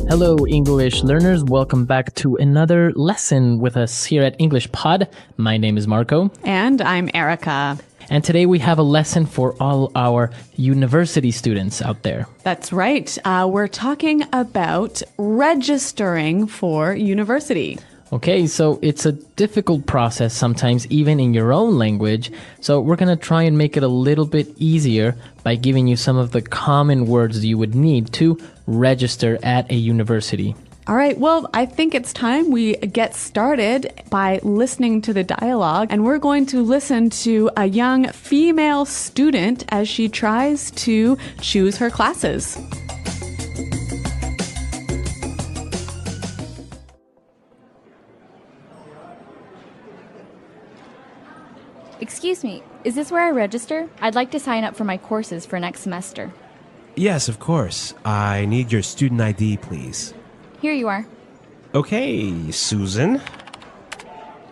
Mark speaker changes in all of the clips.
Speaker 1: Hello, English learners. Welcome back to another lesson with us here at English Pod. My name is Marco.
Speaker 2: And I'm Erica.
Speaker 1: And today we have a lesson for all our university students out there.
Speaker 2: That's right. We're talking about registering for university.
Speaker 1: Okay, so it's a difficult process sometimes, even in your own language. So we're going to try and make it a little bit easier by giving you some of the common words you would need to register at a university.
Speaker 2: All right, well, I think it's time we get started by listening to the dialogue. And we're going to listen to a young female student as she tries to choose her classes.
Speaker 3: Excuse me, is this where I register? I'd like to sign up for my courses for next semester.
Speaker 4: Yes, of course. I need your student ID, please.
Speaker 3: Here you are.
Speaker 4: Okay, Susan.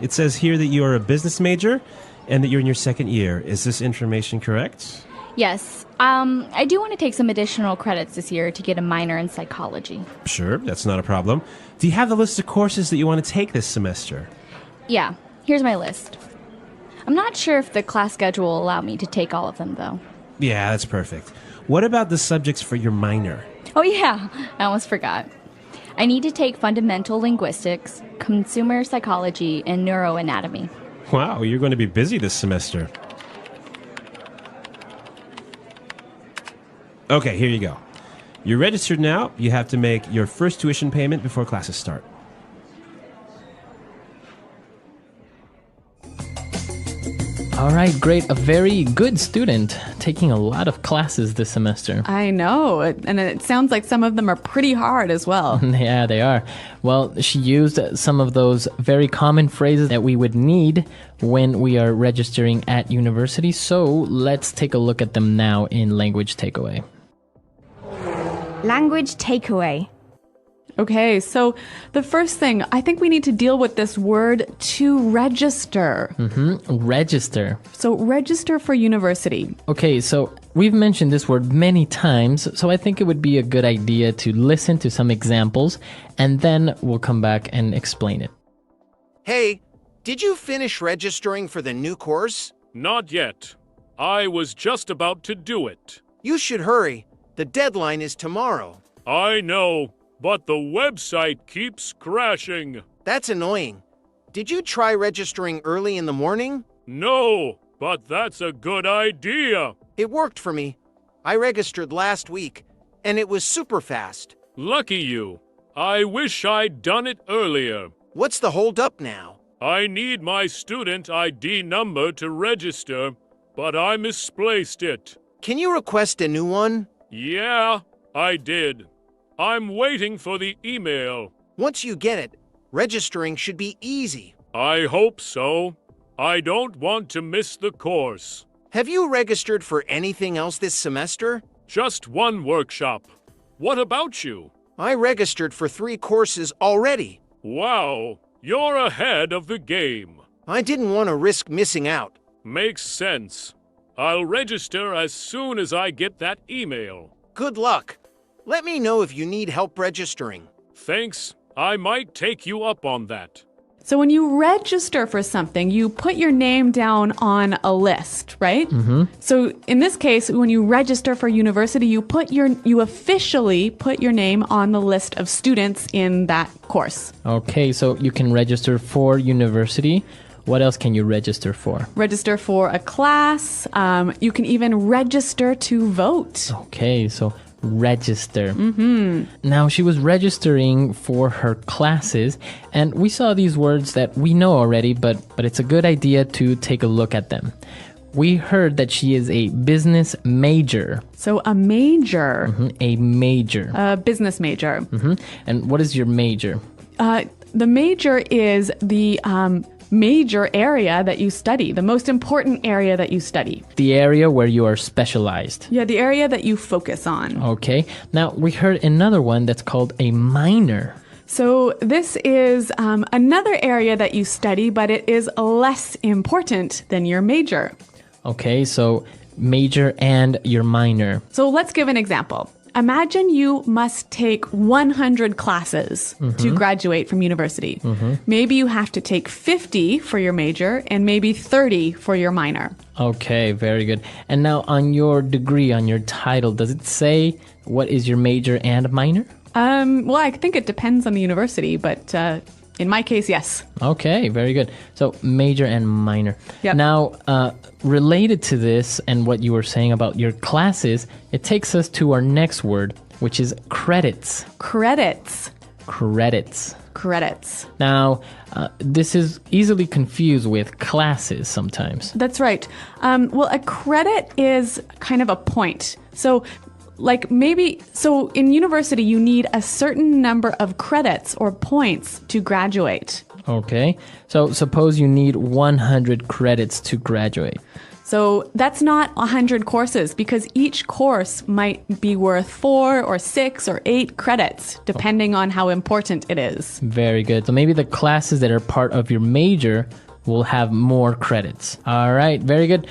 Speaker 4: It says here that you are a business major and that you're in your second year. Is this information correct?
Speaker 3: Yes, I do want to take some additional credits this year to get a minor in psychology.
Speaker 4: Sure, that's not a problem. Do you have the list of courses that you want to take this semester?
Speaker 3: Yeah, here's my list. I'm not sure if the class schedule will allow me to take all of them, though.
Speaker 4: Yeah, that's perfect. What about the subjects for your minor?
Speaker 3: Oh yeah, I almost forgot. I need to take fundamental linguistics, consumer psychology, and neuroanatomy.
Speaker 4: Wow, you're going to be busy this semester. Okay, here you go. You're registered now. You have to make your first tuition payment before classes start.
Speaker 1: All right, great. A very good student, taking a lot of classes this semester.
Speaker 2: I know, and it sounds like some of them are pretty hard as well.
Speaker 1: Yeah, they are. Well, she used some of those very common phrases that we would need when we are registering at university. So let's take a look at them now in Language Takeaway.
Speaker 5: Language takeaway.
Speaker 2: Okay, so the first thing, I think we need to deal with this word to register.
Speaker 1: Register.
Speaker 2: So register for university.
Speaker 1: Okay, so we've mentioned this word many times, so I think it would be a good idea to listen to some examples, and then we'll come back and explain it.
Speaker 6: Hey, did you finish registering for the new course?
Speaker 7: Not yet. I was just about to do it.
Speaker 6: You should hurry. The deadline is tomorrow.
Speaker 7: I know, but the website keeps crashing.
Speaker 6: That's annoying. Did you try registering early in the morning?
Speaker 7: No, but that's a good idea.
Speaker 6: It worked for me. I registered last week, and it was super fast.
Speaker 7: Lucky you. I wish I'd done it earlier.
Speaker 6: What's the holdup now?
Speaker 7: I need my student ID number to register, but I misplaced it.
Speaker 6: Can you request a new one?
Speaker 7: Yeah, I did. I'm waiting for the email.
Speaker 6: Once you get it, registering should be easy.
Speaker 7: I hope so. I don't want to miss the course.
Speaker 6: Have you registered for anything else this semester?
Speaker 7: Just one workshop. What about you?
Speaker 6: I registered for 3 courses already.
Speaker 7: Wow, you're ahead of the game.
Speaker 6: I didn't want to risk missing out.
Speaker 7: Makes sense. I'll register as soon as I get that email.
Speaker 6: Good luck. Let me know if you need help registering.
Speaker 7: Thanks. I might take you up on that.
Speaker 2: So when you register for something, you put your name down on a list, right? So in this case, when you register for university, you officially put your name on the list of students in that course.
Speaker 1: Okay, so you can register for university. What else can you register for?
Speaker 2: Register for a class. You can even register to vote.
Speaker 1: Okay, so register. Now, she was registering for her classes, and we saw these words that we know already, but it's a good idea to take a look at them. We heard that she is a business major.
Speaker 2: So a major.
Speaker 1: A major.
Speaker 2: A business major.
Speaker 1: And what is your major?
Speaker 2: The major is the major area that you study, the most important area that you study.
Speaker 1: The area where you are specialized.
Speaker 2: Yeah, the area that you focus on.
Speaker 1: Okay. Now, we heard another one that's called a minor.
Speaker 2: So this is another area that you study, but it is less important than your major.
Speaker 1: Okay, so major and your minor.
Speaker 2: So let's give an example. Imagine you must take 100 classes to graduate from university. Maybe you have to take 50 for your major and maybe 30 for your minor.
Speaker 1: Okay, very good. And now on your degree, on your title, does it say what is your major and minor?
Speaker 2: Well, I think it depends on the university, but in my case, yes.
Speaker 1: Okay, very good. So major and minor.
Speaker 2: Yep.
Speaker 1: Now, related to this and what you were saying about your classes, it takes us to our next word, which is credits.
Speaker 2: Credits.
Speaker 1: Credits.
Speaker 2: Credits.
Speaker 1: Now, this is easily confused with classes sometimes.
Speaker 2: That's right. Well, a credit is kind of a point. So in university, you need a certain number of credits or points to graduate.
Speaker 1: Okay, so suppose you need 100 credits to graduate.
Speaker 2: So that's not 100 courses because each course might be worth 4 or 6 or 8 credits, depending on how important it is.
Speaker 1: Very good. So maybe the classes that are part of your major will have more credits. All right, very good.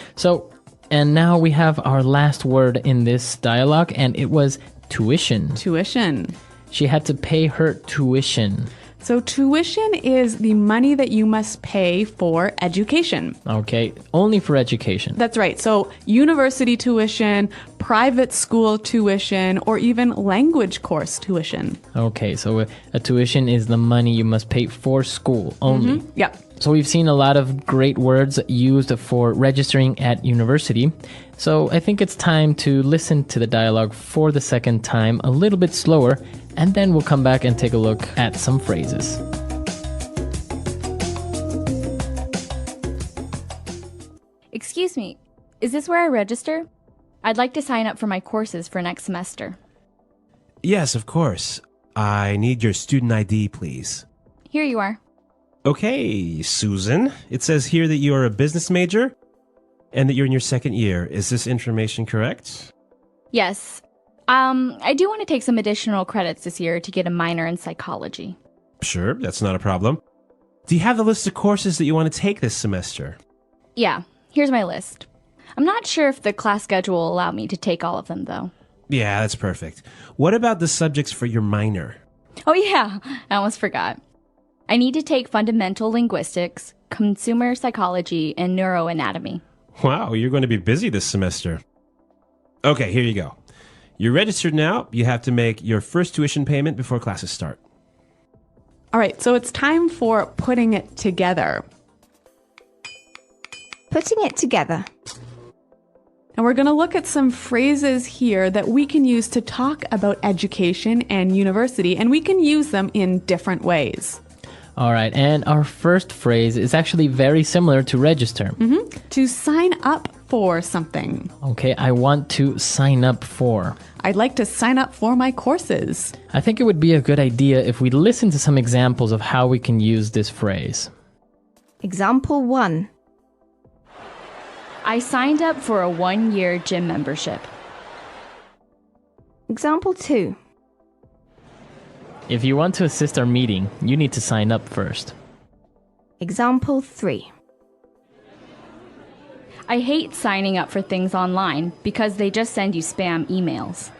Speaker 1: And now we have our last word in this dialogue, and it was tuition.
Speaker 2: Tuition.
Speaker 1: She had to pay her tuition.
Speaker 2: So tuition is the money that you must pay for education.
Speaker 1: Okay, only for education.
Speaker 2: That's right. So university tuition, private school tuition, or even language course tuition.
Speaker 1: Okay, so a tuition is the money you must pay for school only.
Speaker 2: Yep.
Speaker 1: So we've seen a lot of great words used for registering at university. So I think it's time to listen to the dialogue for the second time, a little bit slower, and then we'll come back and take a look at some phrases.
Speaker 3: Excuse me, is this where I register? I'd like to sign up for my courses for next semester.
Speaker 4: Yes, of course. I need your student ID, please.
Speaker 3: Here you are.
Speaker 4: Okay, Susan. It says here that you are a business major and that you're in your second year. Is this information correct?
Speaker 3: Yes. I do want to take some additional credits this year to get a minor in psychology.
Speaker 4: Sure, that's not a problem. Do you have the list of courses that you want to take this semester?
Speaker 3: Yeah, here's my list. I'm not sure if the class schedule will allow me to take all of them, though.
Speaker 4: Yeah, that's perfect. What about the subjects for your minor?
Speaker 3: Oh yeah, I almost forgot. I need to take fundamental linguistics, consumer psychology, and neuroanatomy.
Speaker 4: Wow, you're going to be busy this semester. Okay, here you go. You're registered now. You have to make your first tuition payment before classes start.
Speaker 2: All right, so it's time for putting it together.
Speaker 5: Putting it together.
Speaker 2: And we're going to look at some phrases here that we can use to talk about education and university, and we can use them in different ways.
Speaker 1: All right, and our first phrase is actually very similar to register.
Speaker 2: To sign up for something.
Speaker 1: Okay, I want to sign up for.
Speaker 2: I'd like to sign up for my courses.
Speaker 1: I think it would be a good idea if we listen to some examples of how we can use this phrase.
Speaker 5: Example 1.
Speaker 3: I signed up for a 1-year gym membership.
Speaker 5: Example 2.
Speaker 1: If you want to assist our meeting, you need to sign up first.
Speaker 5: Example 3.
Speaker 3: I hate signing up for things online because they just send you spam emails.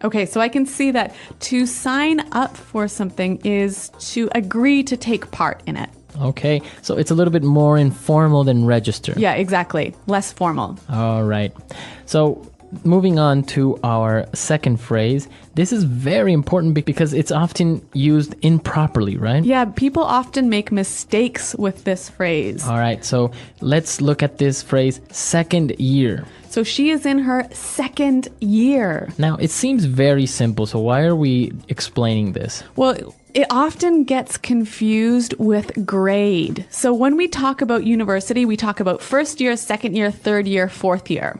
Speaker 2: Okay, so I can see that to sign up for something is to agree to take part in it.
Speaker 1: Okay, so it's a little bit more informal than register.
Speaker 2: Yeah, exactly. Less formal.
Speaker 1: All right. So moving on to our second phrase, this is very important because it's often used improperly, right?
Speaker 2: Yeah, people often make mistakes with this phrase.
Speaker 1: All right, so let's look at this phrase, second year.
Speaker 2: So she is in her second year.
Speaker 1: Now, it seems very simple, so why are we explaining this?
Speaker 2: Well, it often gets confused with grade. So when we talk about university, we talk about first year, second year, third year, fourth year.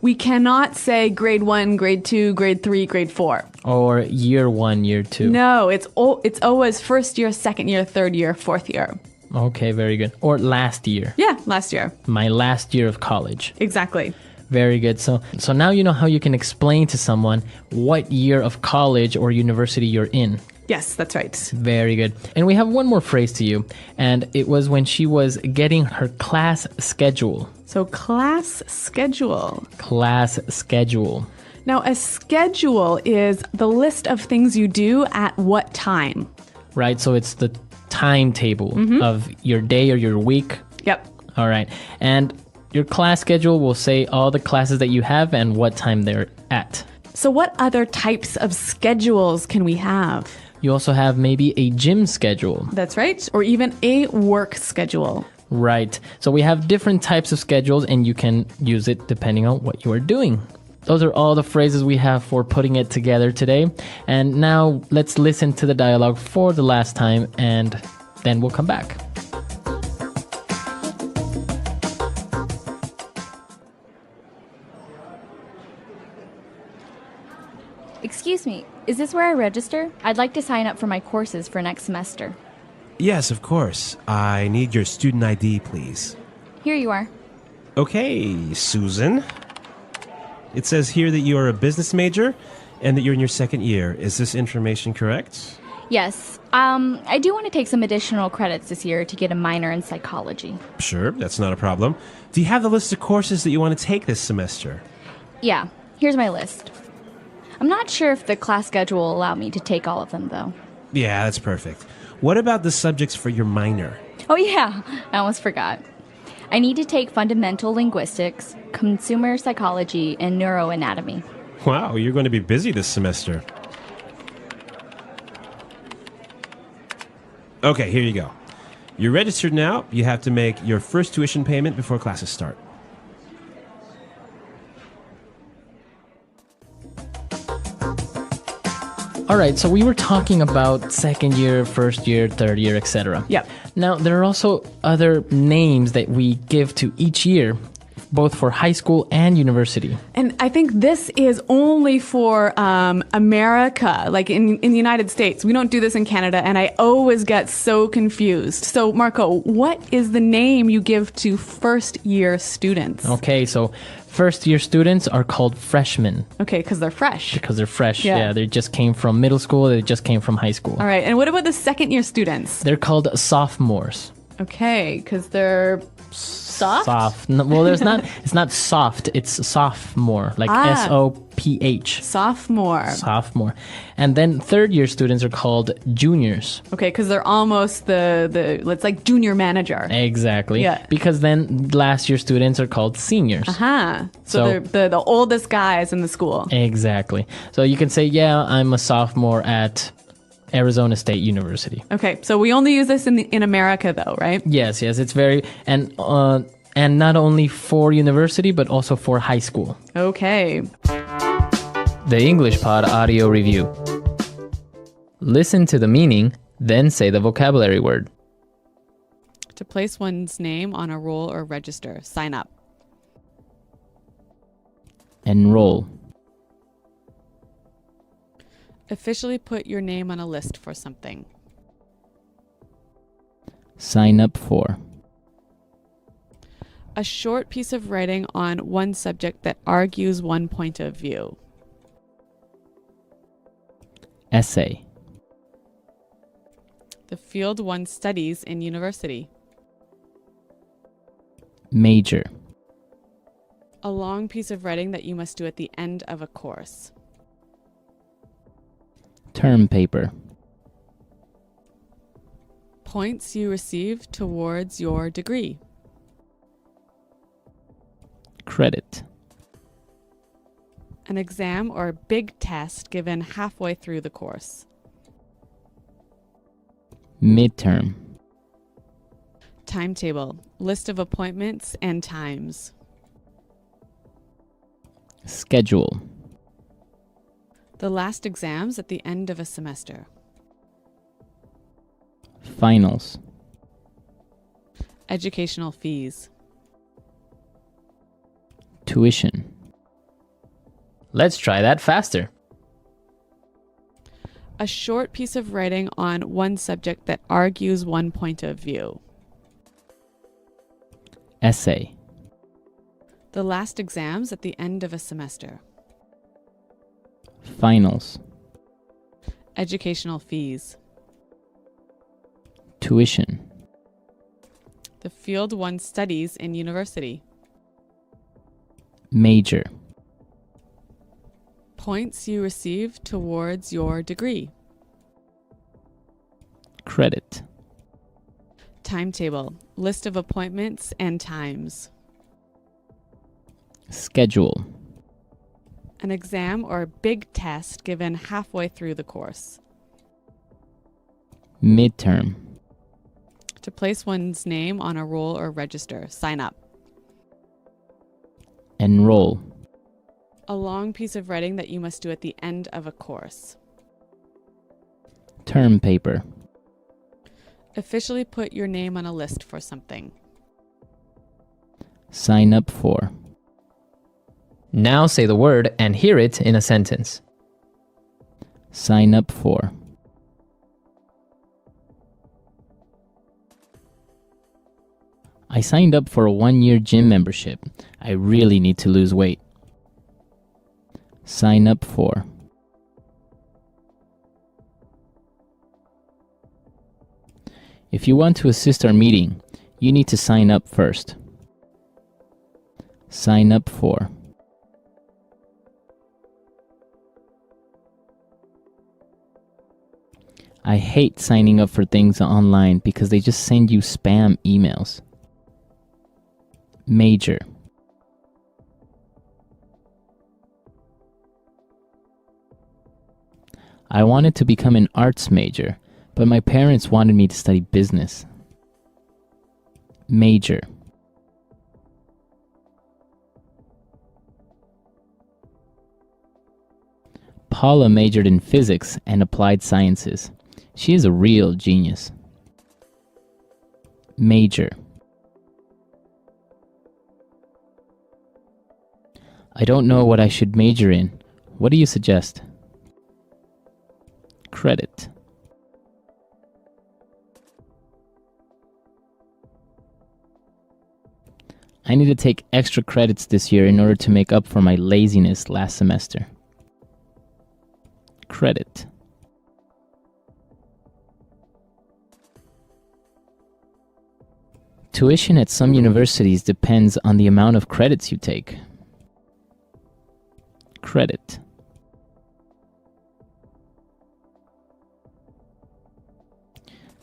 Speaker 2: We cannot say grade 1, grade 2, grade 3, grade 4.
Speaker 1: Or year 1, year 2.
Speaker 2: No, it's always first year, second year, third year, fourth year.
Speaker 1: Okay, very good. Or last year.
Speaker 2: Yeah, last year.
Speaker 1: My last year of college.
Speaker 2: Exactly.
Speaker 1: Very good. So now you know how you can explain to someone what year of college or university you're in.
Speaker 2: Yes, that's right.
Speaker 1: Very good. And we have one more phrase to you, and it was when she was getting her class schedule.
Speaker 2: So class schedule.
Speaker 1: Class schedule.
Speaker 2: Now, a schedule is the list of things you do at what time.
Speaker 1: Right? So it's the timetable of your day or your week.
Speaker 2: Yep.
Speaker 1: All right. And your class schedule will say all the classes that you have and what time they're at.
Speaker 2: So what other types of schedules can we have?
Speaker 1: You also have maybe a gym schedule.
Speaker 2: That's right. Or even a work schedule.
Speaker 1: Right. So we have different types of schedules and you can use it depending on what you are doing. Those are all the phrases we have for putting it together today. And now let's listen to the dialogue for the last time and then we'll come back.
Speaker 3: Excuse me, is this where I register? I'd like to sign up for my courses for next semester.
Speaker 4: Yes, of course. I need your student ID, please.
Speaker 3: Here you are.
Speaker 4: Okay, Susan. It says here that you are a business major and that you're in your second year. Is this information correct?
Speaker 3: Yes, I do want to take some additional credits this year to get a minor in psychology.
Speaker 4: Sure, that's not a problem. Do you have the list of courses that you want to take this semester?
Speaker 3: Yeah, here's my list. I'm not sure if the class schedule will allow me to take all of them, though.
Speaker 4: Yeah, that's perfect. What about the subjects for your minor?
Speaker 3: Oh yeah, I almost forgot. I need to take fundamental linguistics, consumer psychology, and neuroanatomy.
Speaker 4: Wow, you're going to be busy this semester. Okay, here you go. You're registered now. You have to make your first tuition payment before classes start.
Speaker 1: All right, so we were talking about second year, first year, third year, etc.
Speaker 2: Yep.
Speaker 1: Now, there are also other names that we give to each year, both for high school and university.
Speaker 2: And I think this is only for America, like in the United States. We don't do this in Canada, and I always get so confused. So, Marco, what is the name you give to first-year students?
Speaker 1: Okay, so first year students are called freshmen
Speaker 2: Okay, because they're fresh.
Speaker 1: because they're fresh.
Speaker 2: Yeah.
Speaker 1: Yeah, they just came from middle school, they just came from high school.
Speaker 2: All right, and what about the second-year students?
Speaker 1: They're called sophomores.
Speaker 2: Okay, because they're soft?
Speaker 1: Soft. No, well, it's not soft, it's sophomore, like SOPH.
Speaker 2: Sophomore.
Speaker 1: Sophomore. And then third year students are called juniors.
Speaker 2: Okay, because they're almost it's like junior manager.
Speaker 1: Exactly.
Speaker 2: Yeah.
Speaker 1: Because then last year students are called seniors.
Speaker 2: Huh. So
Speaker 1: So-
Speaker 2: they're the oldest guys in the school.
Speaker 1: Exactly. So you can say, yeah, I'm a sophomore at Arizona State University.
Speaker 2: Okay, so we only use this in America, though, right?
Speaker 1: Yes, it's very and not only for university but also for high school.
Speaker 2: Okay.
Speaker 1: The English Pod Audio Review. Listen to the meaning, then say the vocabulary word.
Speaker 2: To place one's name on a roll or register, sign up.
Speaker 1: Enroll.
Speaker 2: Officially put your name on a list for something.
Speaker 1: Sign up for.
Speaker 2: A short piece of writing on one subject that argues one point of view.
Speaker 1: Essay.
Speaker 2: The field one studies in university.
Speaker 1: Major.
Speaker 2: A long piece of writing that you must do at the end of a course.
Speaker 1: Term paper.
Speaker 2: Points you receive towards your degree.
Speaker 1: Credit.
Speaker 2: An exam or big test given halfway through the course.
Speaker 1: Midterm.
Speaker 2: Timetable. List of appointments and times.
Speaker 1: Schedule.
Speaker 2: The last exams at the end of a semester.
Speaker 1: Finals.
Speaker 2: Educational fees.
Speaker 1: Tuition. Let's try that faster.
Speaker 2: A short piece of writing on one subject that argues one point of view.
Speaker 1: Essay.
Speaker 2: The last exams at the end of a semester.
Speaker 1: Finals.
Speaker 2: Educational fees.
Speaker 1: Tuition.
Speaker 2: The field one studies in university.
Speaker 1: Major.
Speaker 2: Points you receive towards your degree.
Speaker 1: Credit.
Speaker 2: Timetable. List of appointments and times.
Speaker 1: Schedule.
Speaker 2: An exam or big test given halfway through the course.
Speaker 1: Midterm.
Speaker 2: To place one's name on a roll or register. Sign up.
Speaker 1: Enroll.
Speaker 2: A long piece of writing that you must do at the end of a course.
Speaker 1: Term paper.
Speaker 2: Officially put your name on a list for something.
Speaker 1: Sign up for.
Speaker 8: Now say the word and hear it in a sentence.
Speaker 1: Sign up for. I signed up for a 1-year gym membership. I really need to lose weight. Sign up for. If you want to assist our meeting, you need to sign up first. Sign up for. I hate signing up for things online because they just send you spam emails. Major. I wanted to become an arts major, but my parents wanted me to study business. Major. Paula majored in physics and applied sciences. She is a real genius. Major. I don't know what I should major in. What do you suggest? Credit. I need to take extra credits this year in order to make up for my laziness last semester. Credit. Tuition at some universities depends on the amount of credits you take. Credit.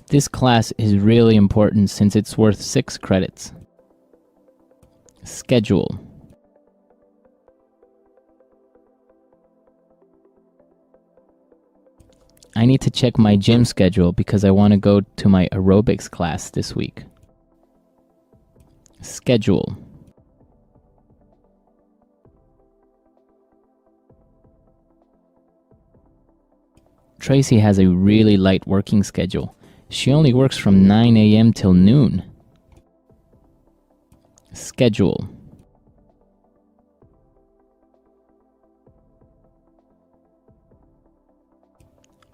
Speaker 1: This class is really important since it's worth 6 credits. Schedule. I need to check my gym schedule because I want to go to my aerobics class this week. Schedule. Tracy has a really light working schedule. She only works from 9 a.m. till noon. Schedule.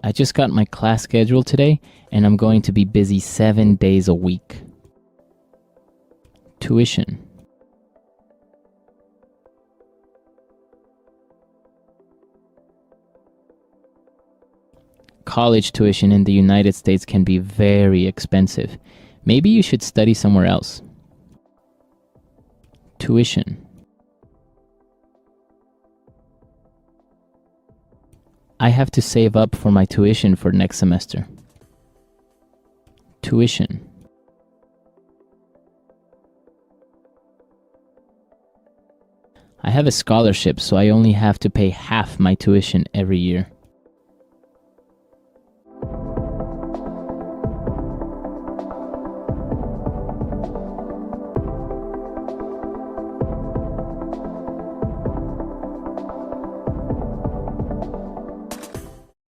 Speaker 1: I just got my class schedule today, and I'm going to be busy 7 days a week. Tuition. College tuition in the United States can be very expensive. Maybe you should study somewhere else. Tuition. I have to save up for my tuition for next semester. Tuition. I have a scholarship, so I only have to pay half my tuition every year.